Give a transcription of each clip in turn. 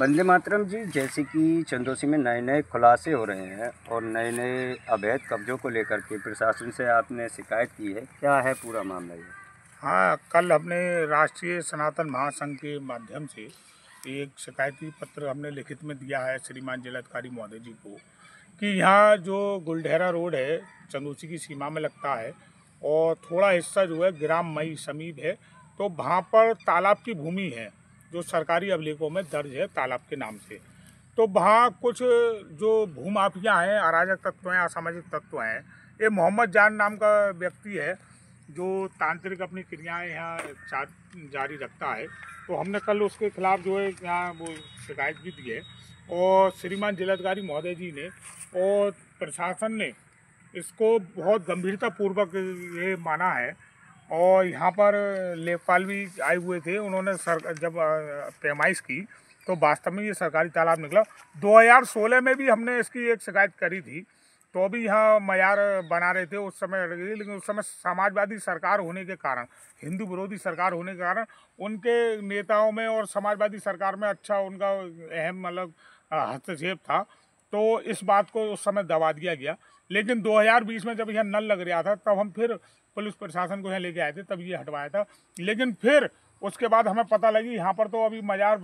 वंदे मातरम जी, जैसे कि चंदौसी में नए नए खुलासे हो रहे हैं और नए नए अवैध कब्जों को लेकर के प्रशासन से आपने शिकायत की है, क्या है पूरा मामला ये? हाँ, कल हमने राष्ट्रीय सनातन महासंघ के माध्यम से एक शिकायती पत्र हमने लिखित में दिया है श्रीमान जिलाधिकारी महोदय जी को कि यहाँ जो गुलढेरा रोड है चंदौसी की सीमा में लगता है और थोड़ा हिस्सा जो है ग्राम मई समीप है, तो वहाँ पर तालाब की भूमि है जो सरकारी अभिलेखों में दर्ज है तालाब के नाम से। तो वहाँ कुछ जो भूमाफिया हैं, अराजक तत्व हैं, असामाजिक तत्व हैं, ये मोहम्मद जान नाम का व्यक्ति है जो तांत्रिक अपनी क्रियाएं यहाँ जारी रखता है। तो हमने कल उसके खिलाफ जो है यहाँ वो शिकायत भी दी है और श्रीमान जिलाधिकारी महोदय जी ने और प्रशासन ने इसको बहुत गंभीरतापूर्वक ये माना है। और यहाँ पर लेखपाल भी आए हुए थे, उन्होंने जब पैमाइश की तो वास्तव में ये सरकारी तालाब निकला। 2016 में भी हमने इसकी एक शिकायत करी थी, तो अभी यहाँ मयार बना रहे थे उस समय, लेकिन उस समय समाजवादी सरकार होने के कारण, हिंदू विरोधी सरकार होने के कारण उनके नेताओं में और समाजवादी सरकार में अच्छा उनका अहम मतलब हस्तक्षेप था, तो इस बात को उस समय दबा दिया गया। लेकिन 2020 में जब यहाँ नल लग रहा था तब हम फिर पुलिस प्रशासन को यहाँ लेके आए थे, तब ये हटवाया था। लेकिन फिर उसके बाद हमें पता लगी यहाँ पर तो अभी मजार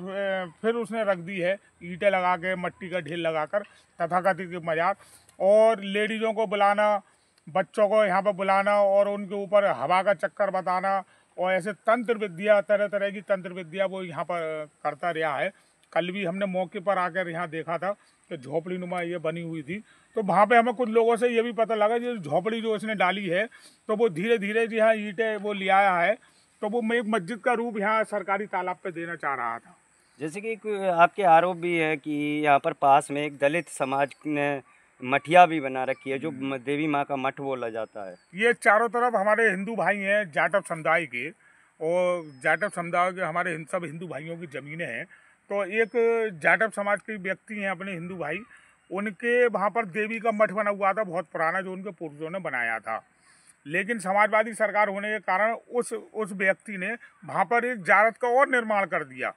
फिर उसने रख दी है, ईंटें लगा के, मट्टी का ढेर लगाकर, तथाकथित मजार। और लेडीज़ों को बुलाना, बच्चों को यहाँ पर बुलाना और उनके ऊपर हवा का चक्कर बताना और ऐसे तंत्र विद्या, तरह तरह की तंत्र विद्या वो यहाँ पर करता रहा है। कल भी हमने मौके पर आकर यहाँ देखा था कि झोपड़ी नुमा ये बनी हुई थी, तो वहाँ पे हमें कुछ लोगों से ये भी पता लगा कि झोपड़ी जो इसने डाली है तो वो धीरे धीरे जो यहाँ ईंटें वो ले आया है, तो वो एक मस्जिद का रूप यहाँ सरकारी तालाब पे देना चाह रहा था। जैसे कि आपके आरोप भी है कि यहाँ पर पास में एक दलित समाज ने मठिया भी बना रखी है जो देवी माँ का मठ बोला जाता है। ये चारों तरफ हमारे हिंदू भाई हैं जाटव समुदाय के, और जाटव समुदाय के हमारे सब हिंदू भाइयों की ज़मीनें हैं। तो एक जाटव समाज के व्यक्ति हैं अपने हिंदू भाई, उनके वहाँ पर देवी का मठ बना हुआ था बहुत पुराना, जो उनके पूर्वजों ने बनाया था। लेकिन समाजवादी सरकार होने के कारण उस व्यक्ति ने वहाँ पर एक जारत का और निर्माण कर दिया,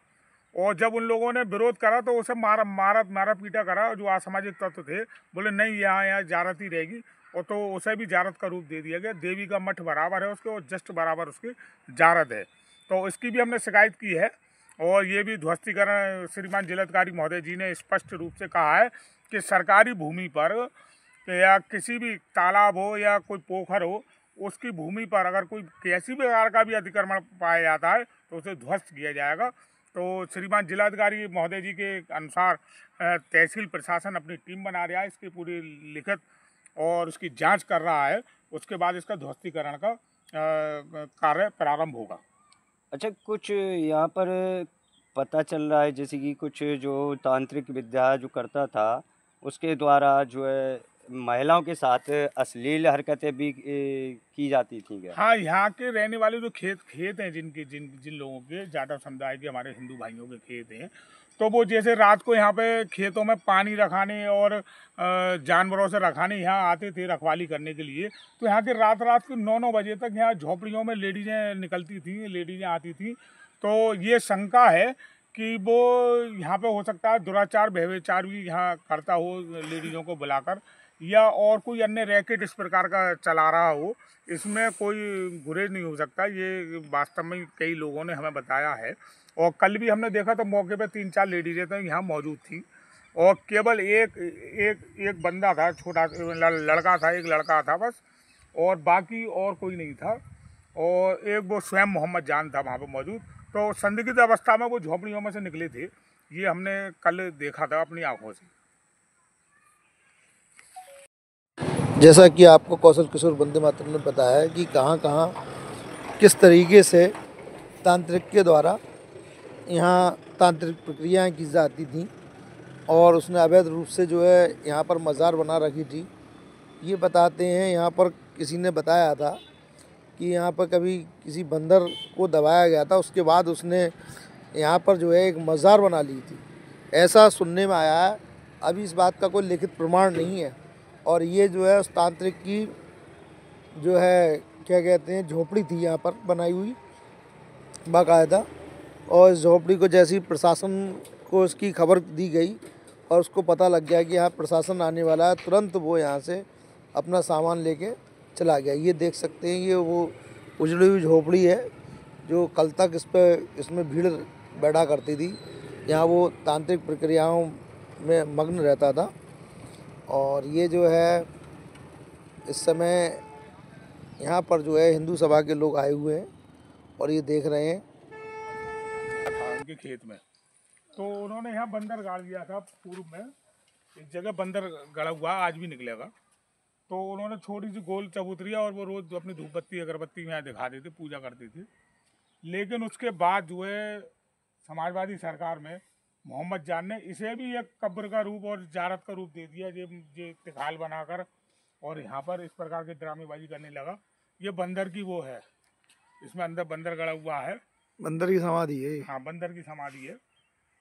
और जब उन लोगों ने विरोध करा तो उसे मारा पीटा करा। जो असामाजिक तत्व थे बोले नहीं, यहाँ जारत ही रहेगी, और तो उसे भी जारत का रूप दे दिया गया। देवी का मठ बराबर है उसके और जस्ट बराबर उसकी जारत है। तो इसकी भी हमने शिकायत की है और ये भी ध्वस्तीकरण श्रीमान जिलाधिकारी महोदय जी ने स्पष्ट रूप से कहा है कि सरकारी भूमि पर या किसी भी तालाब हो या कोई पोखर हो, उसकी भूमि पर अगर कोई कैसी भी प्रकार का भी अतिक्रमण पाया जाता है तो उसे ध्वस्त किया जाएगा। तो श्रीमान जिलाधिकारी महोदय जी के अनुसार तहसील प्रशासन अपनी टीम बना रहा है, इसकी पूरी लिखित और उसकी जांच कर रहा है। उसके बाद इसका ध्वस्तीकरण का कार्य प्रारंभ होगा। अच्छा, कुछ यहाँ पर पता चल रहा है जैसे कि कुछ जो तांत्रिक विद्या जो करता था उसके द्वारा जो है महिलाओं के साथ अश्लील हरकतें भी की जाती थी क्या? हाँ, यहाँ के रहने वाले जो खेत हैं जिन लोगों के जाटव समुदाय के हमारे हिंदू भाइयों के खेत हैं, तो वो जैसे रात को यहाँ पे खेतों में पानी रखाने और जानवरों से रखाने यहाँ आते थे रखवाली करने के लिए। तो यहाँ के रात को 9 बजे तक यहाँ झोपड़ियों में लेडीज़ें निकलती थी, लेडीज़ें आती थी। तो ये शंका है कि वो यहाँ पे हो सकता है दुराचार व्यभिचार भी यहाँ करता हो लेडीज़ों को बुलाकर, या और कोई अन्य रैकेट इस प्रकार का चला रहा हो। इसमें कोई गुरेज नहीं हो सकता, ये वास्तव में कई लोगों ने हमें बताया है। और कल भी हमने देखा तो मौके पे 3-4 लेडीज़ें तो यहाँ मौजूद थी और केवल एक बंदा था, छोटा लड़का था, एक लड़का था बस, और बाकी और कोई नहीं था। और एक वो स्वयं मोहम्मद जान था वहाँ पर मौजूद। तो संदिग्ध अवस्था में वो झोपड़ियों में से निकले थे, ये हमने कल देखा था अपनी आँखों से। जैसा कि आपको कौशल किशोर वंदे मातरम ने बताया कि कहाँ कहाँ किस तरीके से तांत्रिक के द्वारा यहाँ तांत्रिक प्रक्रियाएं की जाती थी और उसने अवैध रूप से जो है यहाँ पर मज़ार बना रखी थी। ये बताते हैं यहाँ पर किसी ने बताया था कि यहाँ पर कभी किसी बंदर को दबाया गया था, उसके बाद उसने यहाँ पर जो है एक मज़ार बना ली थी, ऐसा सुनने में आया है। अभी इस बात का कोई लिखित प्रमाण नहीं है। और ये जो है उस तांत्रिक की जो है क्या कहते हैं झोपड़ी थी यहाँ पर बनाई हुई बाकायदा, और इस झोपड़ी को जैसे ही प्रशासन उसको इसकी खबर दी गई और उसको पता लग गया कि यहाँ प्रशासन आने वाला है। तुरंत वो यहाँ से अपना सामान लेके चला गया। ये देख सकते हैं, ये वो उजड़ी हुई झोपड़ी है जो कल तक इसमें भीड़ बैठा करती थी। यहाँ वो तांत्रिक प्रक्रियाओं में मग्न रहता था। और ये जो है इस समय यहाँ पर जो है हिंदू सभा के लोग आए हुए हैं और ये देख रहे हैं। था उनके खेत में, तो उन्होंने यहाँ बंदर गाड़ दिया था। पूर्व में एक जगह बंदर गड़ा हुआ, आज भी निकलेगा। तो उन्होंने छोटी सी गोल चबूतरिया और वो रोज अपनी धूप बत्ती अगरबत्ती यहाँ दिखा देते, पूजा करते थे। लेकिन उसके बाद जो है समाजवादी सरकार में मोहम्मद जान ने इसे भी एक कब्र का रूप और जारत का रूप दे दिया, ये तिखाल बनाकर, और यहाँ पर इस प्रकार के ड्रामेबाजी करने लगा। ये बंदर की वो है, इसमें अंदर बंदर गड़ा हुआ है। बंदर की समाधि है। हाँ, बंदर की समाधि है।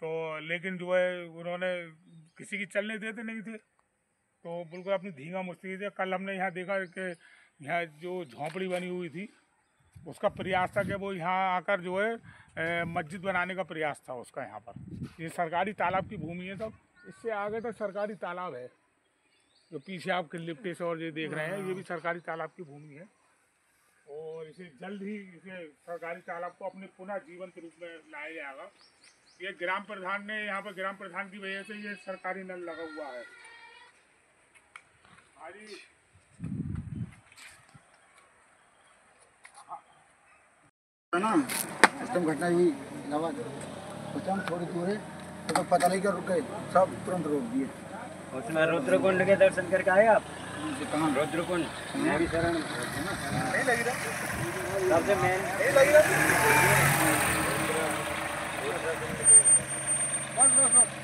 तो लेकिन जो है उन्होंने किसी की चलने देते नहीं थे, तो बिल्कुल अपनी धींगा मुश्ती थे। कल हमने यहाँ देखा कि यहाँ जो झोंपड़ी बनी हुई थी उसका प्रयास था कि वो यहाँ आकर जो है मस्जिद बनाने का प्रयास था उसका। यहाँ पर ये सरकारी तालाब की भूमि है, सब इससे आगे तक सरकारी तालाब है। जो पीछे आप लिप्टे से और ये देख रहे हैं, ये भी सरकारी तालाब की भूमि है। और इसे जल्द ही इसे सरकारी तालाब को अपने पुनः जीवंत रूप में लाया जाएगा। ये ग्राम प्रधान ने, यहाँ पर ग्राम प्रधान की वजह से ये सरकारी नल लगा हुआ है। ना अष्टम घटना हुई इलाहाबाद, सोचा हम थोड़ी दूर है तो पता नहीं क्या रुक गए, सब तुरंत रोक दिए। उसमें रुद्रकुंड के दर्शन करके आए आप? कहाँ रुद्रकुंड मैं भी शरण नहीं लगी रहा, सबसे मेन नहीं लगी रहा। बस बस बस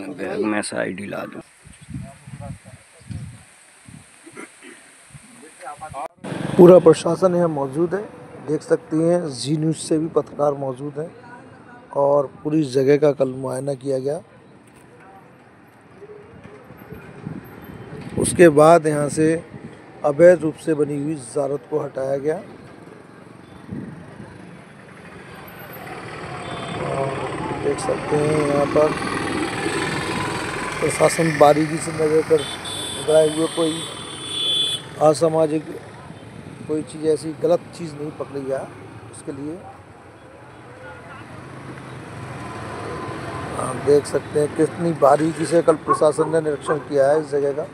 बैग में साइड हिला दूँ। पूरा प्रशासन यहाँ मौजूद है, देख सकती हैं। जी न्यूज़ से भी पत्रकार मौजूद हैं और पूरी जगह का कल मुआयना किया गया। उसके बाद यहाँ से अवैध रूप से बनी हुई ज़ारत को हटाया गया और देख सकते हैं यहाँ पर प्रशासन बारीकी से नजर कर पकड़ाए हुए कोई असामाजिक कोई चीज़ ऐसी गलत चीज़ नहीं पकड़ी गया। उसके लिए आप देख सकते हैं कितनी बारीकी से कल प्रशासन ने निरीक्षण किया है इस जगह का।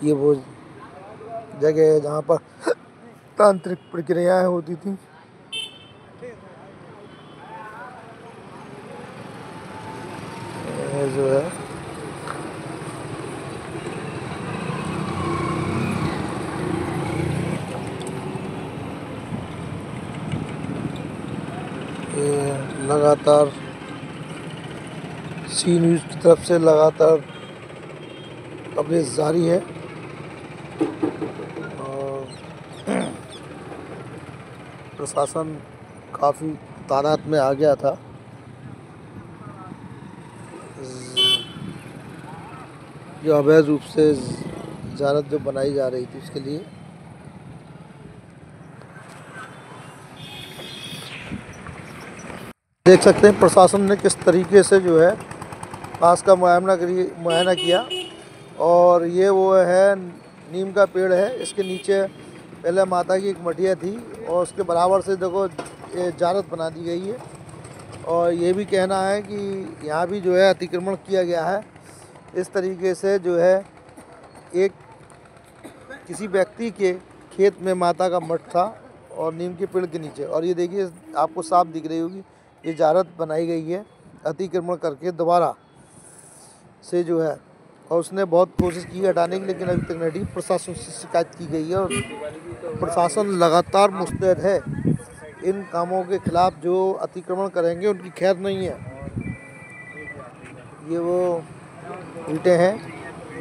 ये वो जगह है जहाँ पर तांत्रिक प्रक्रियाएं होती थी। ये जो है ये लगातार सी न्यूज़ की तरफ से लगातार कवरेज जारी है और प्रशासन काफ़ी तादाद में आ गया था। जो अवैध रूप से ज़ारत जो बनाई जा रही थी उसके लिए देख सकते हैं प्रशासन ने किस तरीके से जो है पास का मुआयना किया। और ये वो है नीम का पेड़ है, इसके नीचे पहले माता की एक मटिया थी और उसके बराबर से देखो ये ज़ारत बना दी गई है। और ये भी कहना है कि यहाँ भी जो है अतिक्रमण किया गया है। इस तरीके से जो है एक किसी व्यक्ति के खेत में माता का मठ था और नीम के पेड़ के नीचे, और ये देखिए आपको साफ दिख रही होगी ये ज़ारत बनाई गई है अतिक्रमण करके दोबारा से जो है। और उसने बहुत कोशिश की हटाने की, लेकिन अभी तक नहीं हटी। प्रशासन से शिकायत की गई है और प्रशासन लगातार मुस्तैद है इन कामों के खिलाफ। जो अतिक्रमण करेंगे उनकी खैर नहीं है। ये वो ईंटें हैं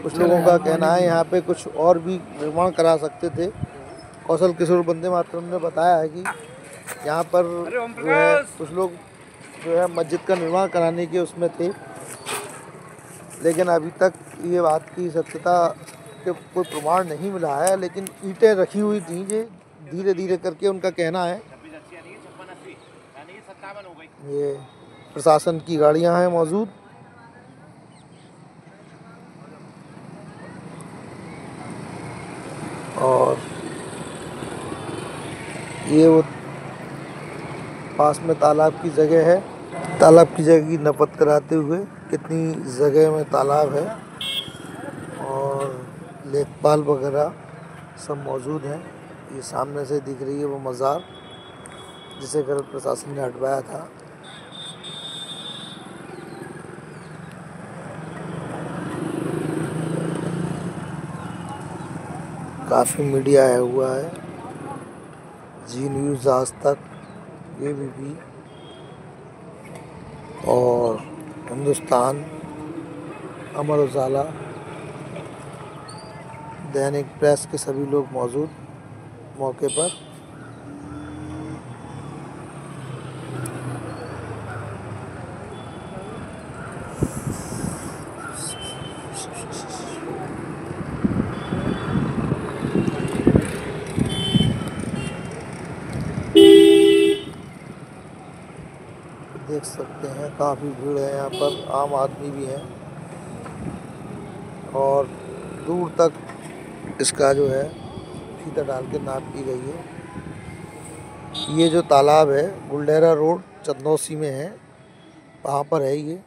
कुछ लोगों का कहना है यहाँ पे कुछ और भी निर्माण करा सकते थे। कौशल किशोर वंदे मातरम ने बताया है कि यहाँ पर जो है कुछ लोग जो है मस्जिद का निर्माण कराने के उसमें थे, लेकिन अभी तक ये बात की सत्यता के कोई प्रमाण नहीं मिला है। लेकिन ईंटें रखी हुई थी, ये धीरे धीरे करके उनका कहना है। ये प्रशासन की गाड़ियां हैं मौजूद, और ये वो पास में तालाब की जगह है। तालाब की जगह की नपत कराते हुए कितनी जगह में तालाब है और लेखपाल वगैरह सब मौजूद हैं। ये सामने से दिख रही है वो मज़ार जिसे गलत प्रशासन ने हटवाया था। काफ़ी मीडिया आया हुआ है, जी न्यूज़, आज तक, ABP और हिंदुस्तान, अमर उजाला, दैनिक प्रेस के सभी लोग मौजूद मौके पर। देख सकते हैं काफ़ी भीड़ है यहाँ पर, आम आदमी भी हैं और दूर तक इसका जो है फीता डाल के नाप की गई है। ये जो तालाब है गुलडेहरा रोड चंदौसी में है, वहाँ पर है ये।